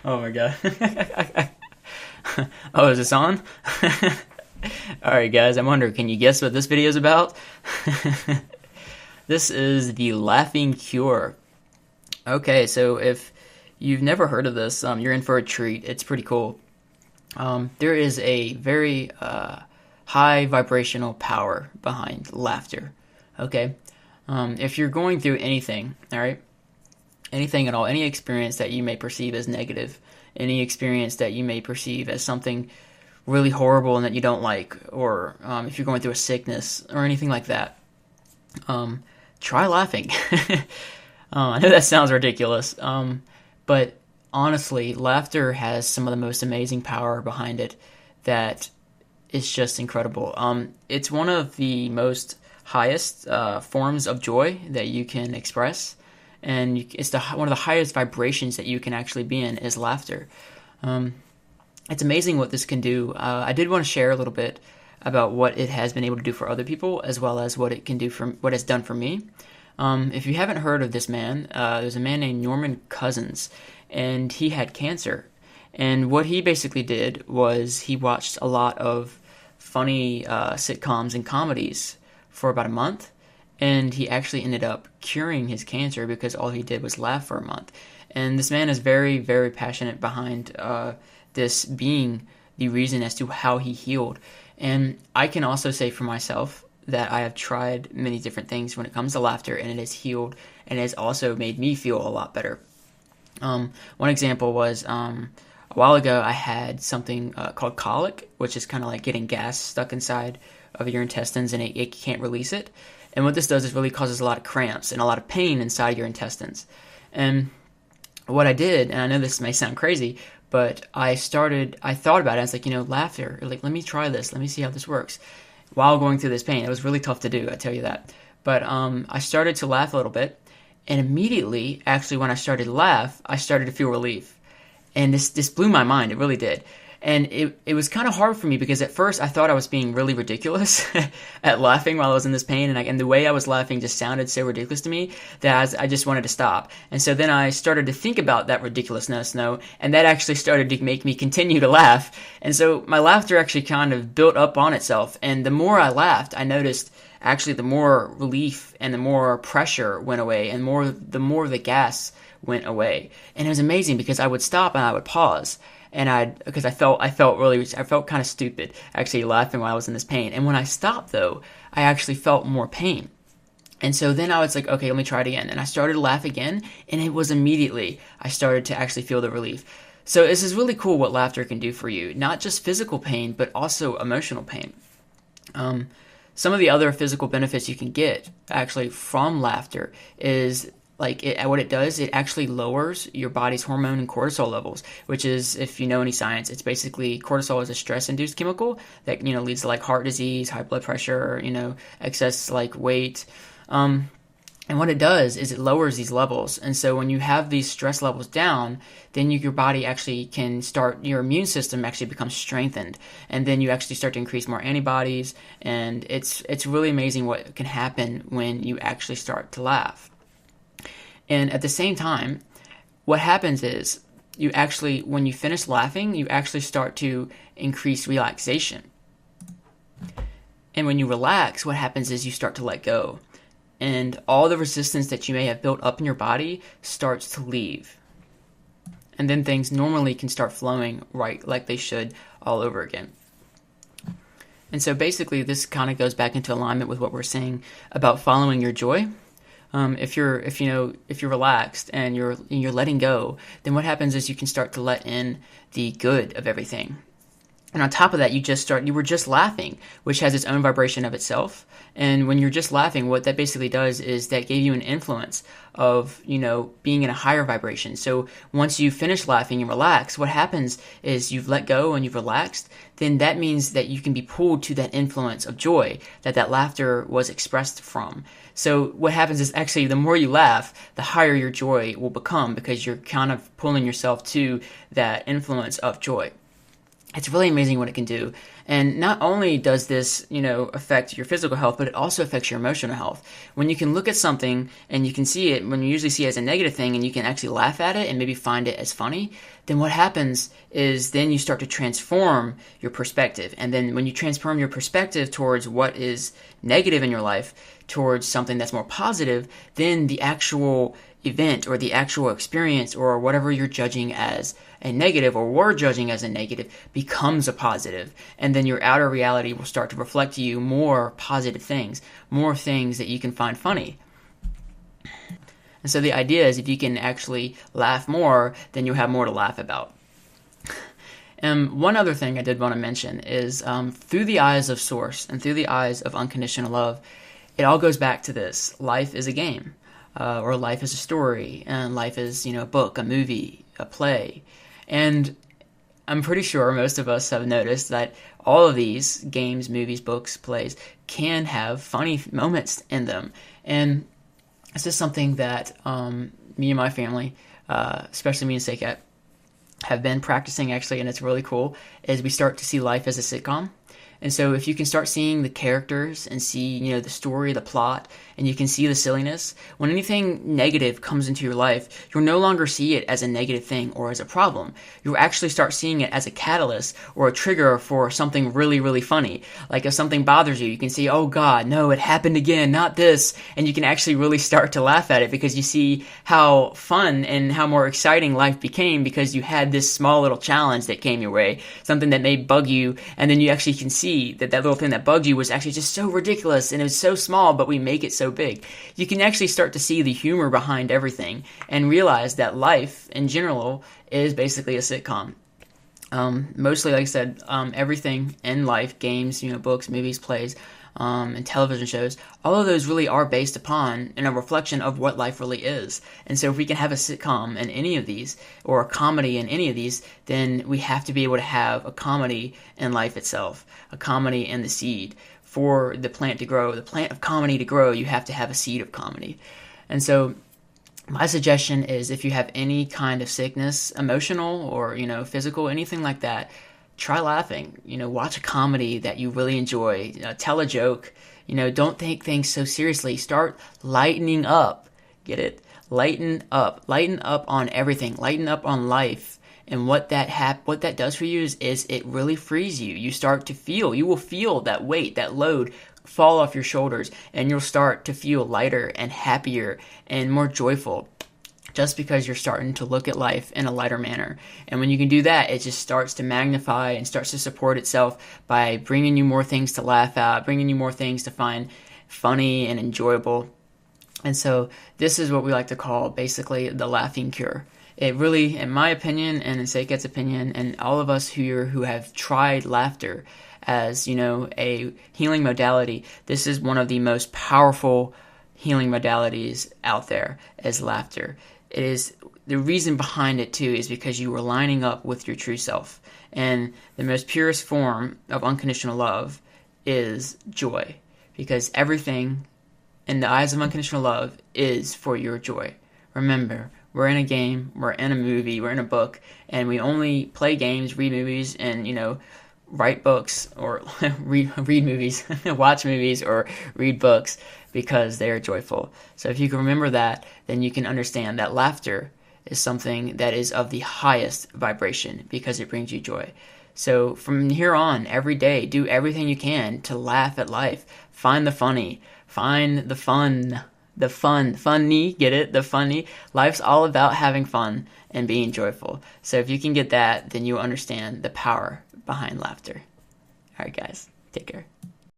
Oh my god. Oh, is this on? Alright guys, I wonder, can you guess what this video is about? This is the laughing cure. Okay, so if you've never heard of this, you're in for a treat. It's pretty cool. There is a very high vibrational power behind laughter. Okay? If you're going through anything, alright? Anything at all, any experience that you may perceive as negative, any experience that you may perceive as something really horrible and that you don't like, or if you're going through a sickness or anything like that, try laughing. I know that sounds ridiculous, but honestly, laughter has some of the most amazing power behind it that is just incredible. It's one of the most highest forms of joy that you can express, and it's one of the highest vibrations that you can actually be in is laughter. It's amazing what this can do. I did want to share a little bit about what it has been able to do for other people, as well as what it can do for what it's done for me. If you haven't heard of this man, there's a man named Norman Cousins, and he had cancer. And what he basically did was he watched a lot of funny sitcoms and comedies for about a month, and he actually ended up curing his cancer because all he did was laugh for a month. And this man is very, very passionate behind this being the reason as to how he healed. And I can also say for myself that I have tried many different things when it comes to laughter, and it has healed, and it has also made me feel a lot better. One example was a while ago I had something called colic, which is kind of like getting gas stuck inside of your intestines, and it can't release it. And what this does is really causes a lot of cramps and a lot of pain inside your intestines. And what I did, and I know this may sound crazy, but I thought about it. I was like, laughter. Like, let me try this. Let me see how this works. While going through this pain, it was really tough to do. I tell you that. But I started to laugh a little bit, and immediately, actually, when I started to laugh, I started to feel relief. And this blew my mind. It really did. And it was kind of hard for me because at first I thought I was being really ridiculous at laughing while I was in this pain, and the way I was laughing just sounded so ridiculous to me that I just wanted to stop. And so then I started to think about that ridiculousness, and that actually started to make me continue to laugh. And so my laughter actually kind of built up on itself, and the more I laughed, I noticed actually the more relief and the more pressure went away, and the more the gas went away. And it was amazing because I would stop and I would pause. And because I felt kind of stupid actually laughing while I was in this pain. And when I stopped though, I actually felt more pain. And so then I was like, okay, let me try it again. And I started to laugh again, and it was immediately I started to actually feel the relief. So this is really cool what laughter can do for you. Not just physical pain, but also emotional pain. Some of the other physical benefits you can get actually from laughter is what it does, it actually lowers your body's hormone and cortisol levels, which is, if you know any science, it's basically cortisol is a stress-induced chemical that, leads to heart disease, high blood pressure, excess weight. And what it does is it lowers these levels. And so when you have these stress levels down, then your body actually can start, your immune system actually becomes strengthened. And then you actually start to increase more antibodies. And it's really amazing what can happen when you actually start to laugh. And at the same time, what happens is when you finish laughing, you actually start to increase relaxation. And when you relax, what happens is you start to let go. And all the resistance that you may have built up in your body starts to leave. And then things normally can start flowing right like they should all over again. And so basically this kind of goes back into alignment with what we're saying about following your joy. If you're relaxed and you're letting go, then what happens is you can start to let in the good of everything. And on top of that, you were just laughing, which has its own vibration of itself. And when you're just laughing, what that basically does is that gave you an influence of, being in a higher vibration. So once you finish laughing and relax, what happens is you've let go and you've relaxed, then that means that you can be pulled to that influence of joy that laughter was expressed from. So what happens is actually the more you laugh, the higher your joy will become because you're kind of pulling yourself to that influence of joy. It's really amazing what it can do. And not only does this, affect your physical health, but it also affects your emotional health. When you can look at something and you can see it, when you usually see it as a negative thing and you can actually laugh at it and maybe find it as funny, then what happens is then you start to transform your perspective. And then when you transform your perspective towards what is negative in your life, towards something that's more positive, then the actual event or the actual experience or whatever you're judging as a negative or were judging as a negative becomes a positive. And then your outer reality will start to reflect to you more positive things, more things that you can find funny. And so the idea is if you can actually laugh more, then you'll have more to laugh about. And one other thing I did want to mention is through the eyes of Source and through the eyes of unconditional love, it all goes back to this. Life is a game, or life is a story, and life is, a book, a movie, a play. And I'm pretty sure most of us have noticed that all of these games, movies, books, plays can have funny moments in them. And this is something that me and my family, especially me and Sekat, have been practicing actually, and it's really cool, is we start to see life as a sitcom. And so if you can start seeing the characters and see, the story, the plot, and you can see the silliness, when anything negative comes into your life, you'll no longer see it as a negative thing or as a problem. You'll actually start seeing it as a catalyst or a trigger for something really, really funny. Like if something bothers you, you can see, oh God, no, it happened again, not this. And you can actually really start to laugh at it because you see how fun and how more exciting life became because you had this small little challenge that came your way, something that may bug you, and then you actually can see that little thing that bugged you was actually just so ridiculous and it was so small, but we make it so big. You can actually start to see the humor behind everything and realize that life in general is basically a sitcom. Mostly, like I said, everything in life, games, books, movies, plays, and television shows, all of those really are based upon and a reflection of what life really is. And so if we can have a sitcom in any of these, or a comedy in any of these, then we have to be able to have a comedy in life itself, a comedy in the seed. For the plant to grow, the plant of comedy to grow, you have to have a seed of comedy. And so my suggestion is if you have any kind of sickness, emotional or, physical, anything like that, try laughing. Watch a comedy that you really enjoy. Tell a joke. Don't take things so seriously. Start lightening up. Get it? Lighten up. Lighten up on everything. Lighten up on life. And what that does for you is it really frees you. You will feel that weight, that load fall off your shoulders, and you'll start to feel lighter and happier and more joyful. Just because you're starting to look at life in a lighter manner. And when you can do that, it just starts to magnify and starts to support itself by bringing you more things to laugh at, bringing you more things to find funny and enjoyable. And so this is what we like to call basically the laughing cure. It really, in my opinion, and in Seiket's opinion, and all of us who have tried laughter as, a healing modality, this is one of the most powerful healing modalities out there is laughter. It is the reason behind it too is because you are lining up with your true self. And the most purest form of unconditional love is joy. Because everything in the eyes of unconditional love is for your joy. Remember, we're in a game, we're in a movie, we're in a book, and we only play games, read movies, and, write books or read movies, watch movies, or read books because they are joyful. So if you can remember that, then you can understand that laughter is something that is of the highest vibration because it brings you joy. So from here on, every day, do everything you can to laugh at life. Find the funny. Find the fun. Funny, get it? The funny. Life's all about having fun and being joyful. So if you can get that, then you'll understand the power behind laughter. All right, guys. Take care.